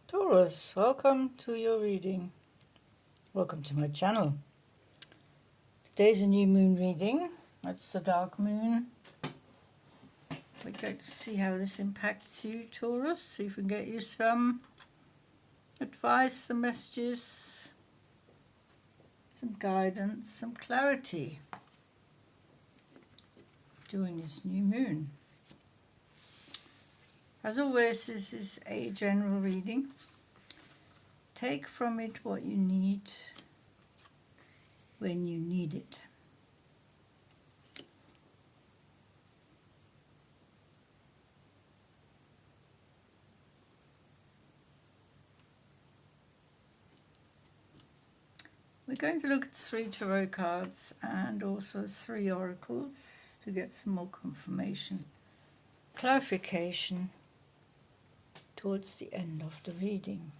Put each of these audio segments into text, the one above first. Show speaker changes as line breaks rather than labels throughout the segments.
Taurus, welcome to your reading. Welcome to my channel. Today's a new moon reading. That's the dark moon. We're going to see how this impacts you, Taurus. See if we can get you some advice, some messages, some guidance, some clarity during this new moon. As always, this is a general reading. Take from it what you need when you need it. We're going to look at 3 tarot cards and also 3 oracles to get some more confirmation, clarification towards the end of the reading.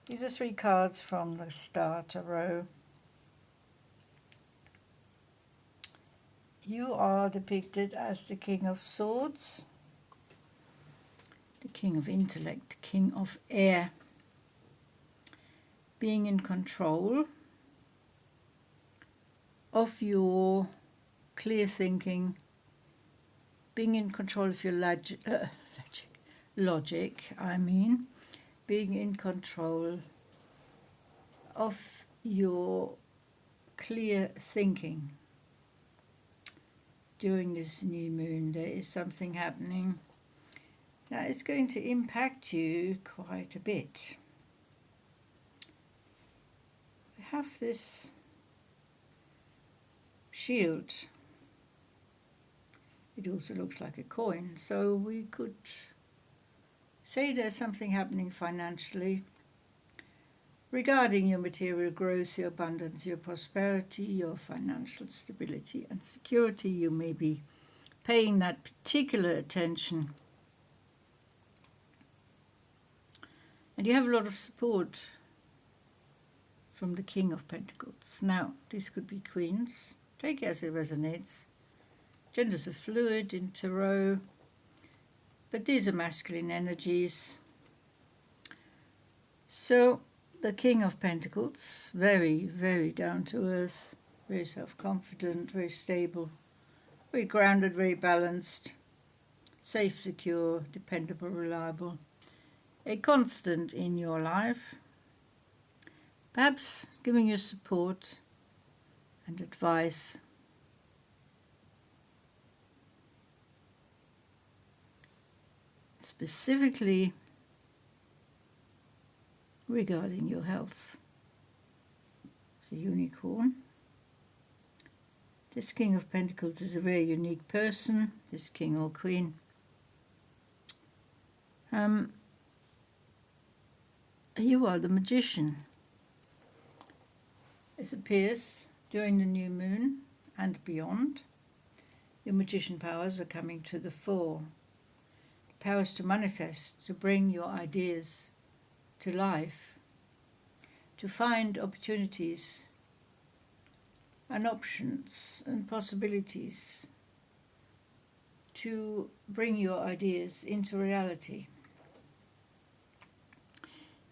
These are 3 cards from the Star Tarot. You are depicted as the King of Swords, the King of Intellect, the King of Air, being in control of your clear thinking, being in control of your logic, being in control of your clear thinking. During this new moon, there is something happening that is going to impact you quite a bit. We have this shield. It also looks like a coin, so we could say there's something happening financially regarding your material growth, your abundance, your prosperity, your financial stability and security. You may be paying that particular attention. And you have a lot of support from the King of Pentacles. Now, this could be Queens. Take it as it resonates. Genders are fluid in Tarot, but these are masculine energies. So, the King of Pentacles, very, very down to earth, very self-confident, very stable, very grounded, very balanced, safe, secure, dependable, reliable, a constant in your life, perhaps giving you support and advice. Specifically regarding your health. It's a unicorn. This King of Pentacles is a very unique person, this king or queen. You are the magician. It appears during the new moon and beyond, your magician powers are coming to the fore. The powers to manifest, to bring your ideas to life, to find opportunities and options and possibilities, to bring your ideas into reality.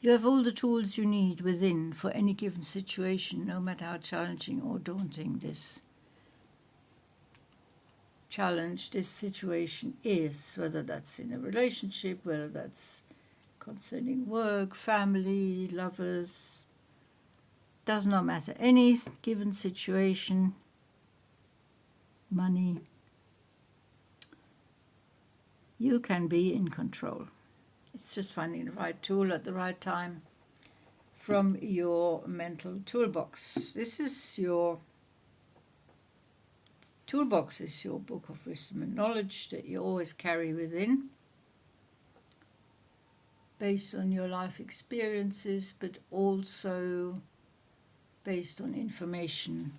You have all the tools you need within for any given situation, no matter how challenging or daunting this challenge, this situation is, whether that's in a relationship, whether that's concerning work, family, lovers, does not matter. Any given situation, money, you can be in control. It's just finding the right tool at the right time from your mental toolbox. This is your toolbox, is your book of wisdom and knowledge that you always carry within, based on your life experiences, but also based on information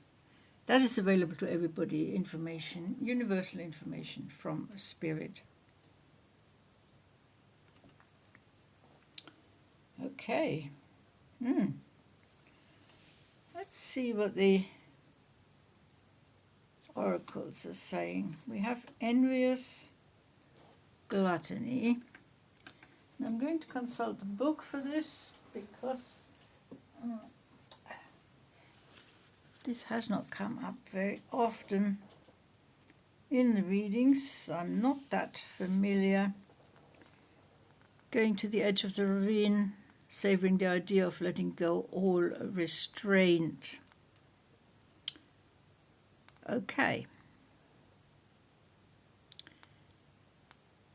that is available to everybody, information, universal information from a spirit. Okay. Let's see what the oracles are saying. We have envious, gluttony. I'm going to consult the book for this because this has not come up very often in the readings. I'm not that familiar. Going to the edge of the ravine, savouring the idea of letting go all restraint. Okay.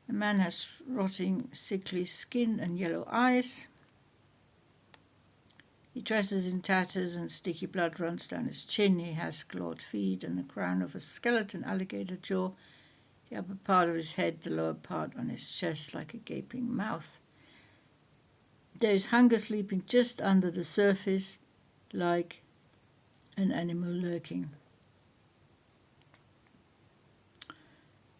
A man has rotting, sickly skin and yellow eyes. He dresses in tatters and sticky blood runs down his chin. He has clawed feet and the crown of a skeleton alligator jaw, the upper part of his head, the lower part on his chest like a gaping mouth. There is hunger sleeping just under the surface, like an animal lurking.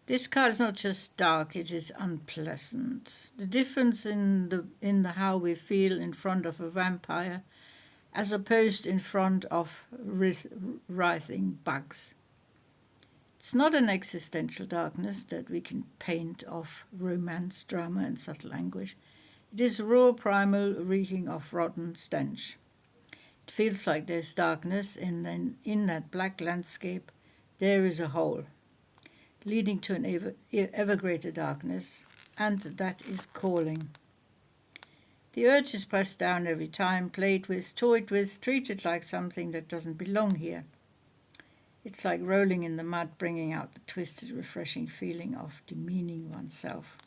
This card is not just dark, it is unpleasant. The difference in the how we feel in front of a vampire as opposed in front of writhing bugs. It's not an existential darkness that we can paint of romance, drama and subtle anguish. It is raw, primal, reeking of rotten stench. It feels like there's darkness, and then in that black landscape there is a hole, leading to an ever greater darkness, and that is calling. The urge is pressed down every time, played with, toyed with, treated like something that doesn't belong here. It's like rolling in the mud, bringing out the twisted, refreshing feeling of demeaning oneself.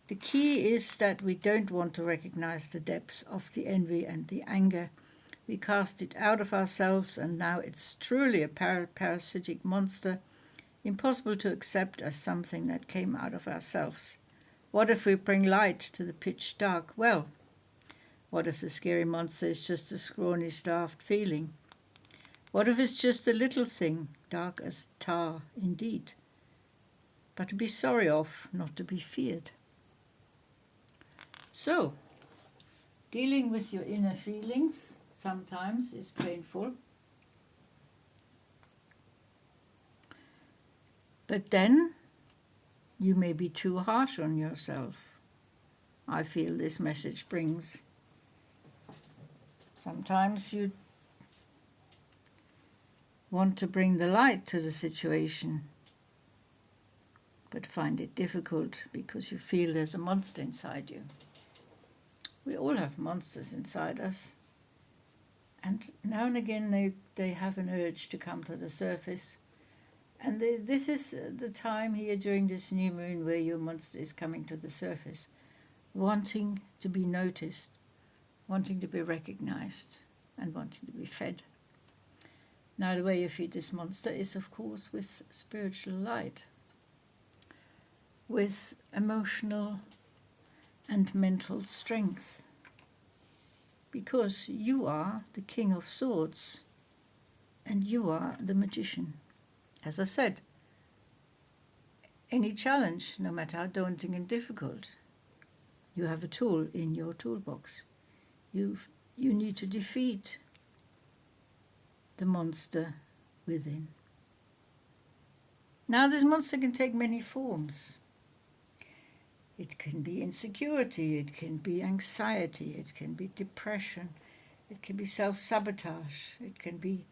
The key is that we don't want to recognize the depths of the envy and the anger. We cast it out of ourselves, and now it's truly a parasitic monster, impossible to accept as something that came out of ourselves. What if we bring light to the pitch dark well? What if the scary monster is just a scrawny, starved feeling? What if it's just a little thing, dark as tar indeed, but to be sorry of, not to be feared? So, dealing with your inner feelings sometimes is painful. But then you may be too harsh on yourself. I feel this message brings. Sometimes you want to bring the light to the situation, but find it difficult because you feel there's a monster inside you. We all have monsters inside us, and now and again they have an urge to come to the surface. And this is the time here during this new moon where your monster is coming to the surface, wanting to be noticed, wanting to be recognized, and wanting to be fed. Now the way you feed this monster is, of course, with spiritual light, with emotional and mental strength, because you are the King of Swords and you are the magician. As I said, any challenge, no matter how daunting and difficult, you have a tool in your toolbox. You need to defeat the monster within. Now, this monster can take many forms. It can be insecurity, it can be anxiety, it can be depression, it can be self-sabotage, it can be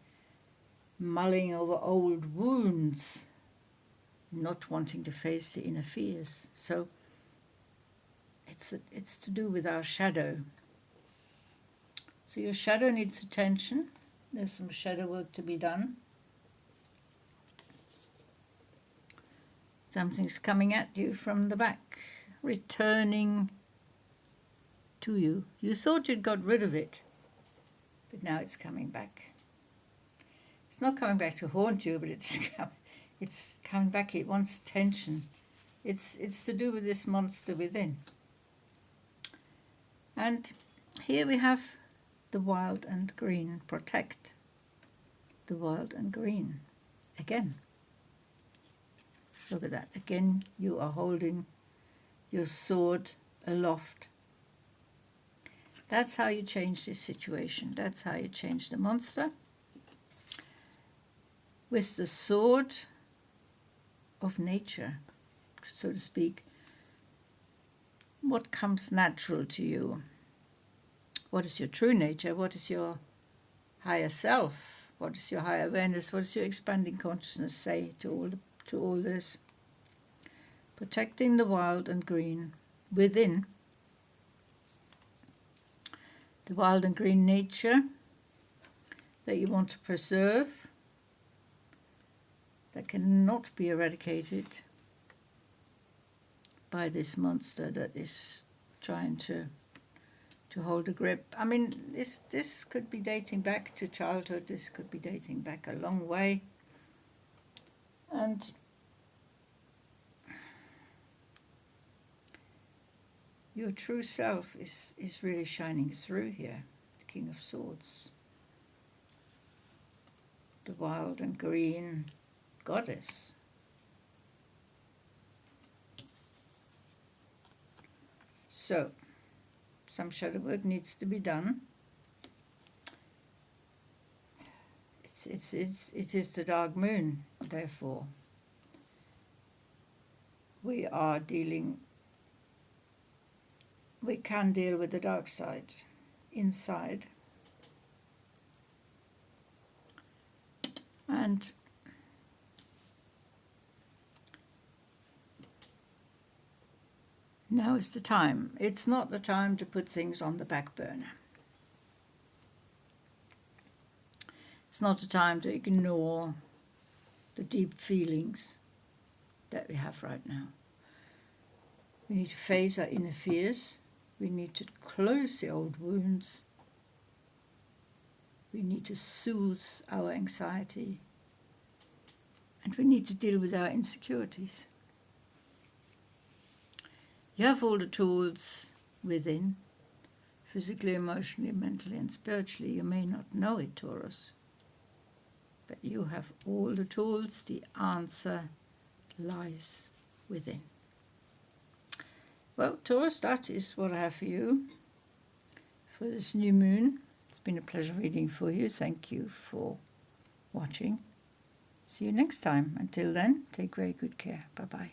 mulling over old wounds, not wanting to face the inner fears. So it's to do with our shadow. So your shadow needs attention. There's some shadow work to be done. Something's coming at you from the back, returning to you. You thought you'd got rid of it, but now it's coming back. It's not coming back to haunt you, but it's coming back. It wants attention. It's to do with this monster within. And here we have the wild and green. Protect the wild and green. Again. Look at that. Again, you are holding your sword aloft. That's how you change this situation. That's how you change the monster. With the sword of nature, so to speak, what comes natural to you? What is your true nature? What is your higher self? What is your higher awareness? What does your expanding consciousness say to all this? Protecting the wild and green within. The wild and green nature that you want to preserve, that cannot be eradicated by this monster that is trying to hold a grip. I mean, this could be dating back to childhood. This could be dating back a long way. And your true self is really shining through here. The King of Swords. The wild and green goddess. So, some shadow work needs to be done. It is the dark moon, therefore. We can deal with the dark side inside. And now is the time. It's not the time to put things on the back burner. It's not the time to ignore the deep feelings that we have right now. We need to face our inner fears. We need to close the old wounds. We need to soothe our anxiety. And we need to deal with our insecurities. You have all the tools within, physically, emotionally, mentally, and spiritually. You may not know it, Taurus, but you have all the tools. The answer lies within. Well, Taurus, that is what I have for you for this new moon. It's been a pleasure reading for you. Thank you for watching. See you next time. Until then, take very good care. Bye-bye.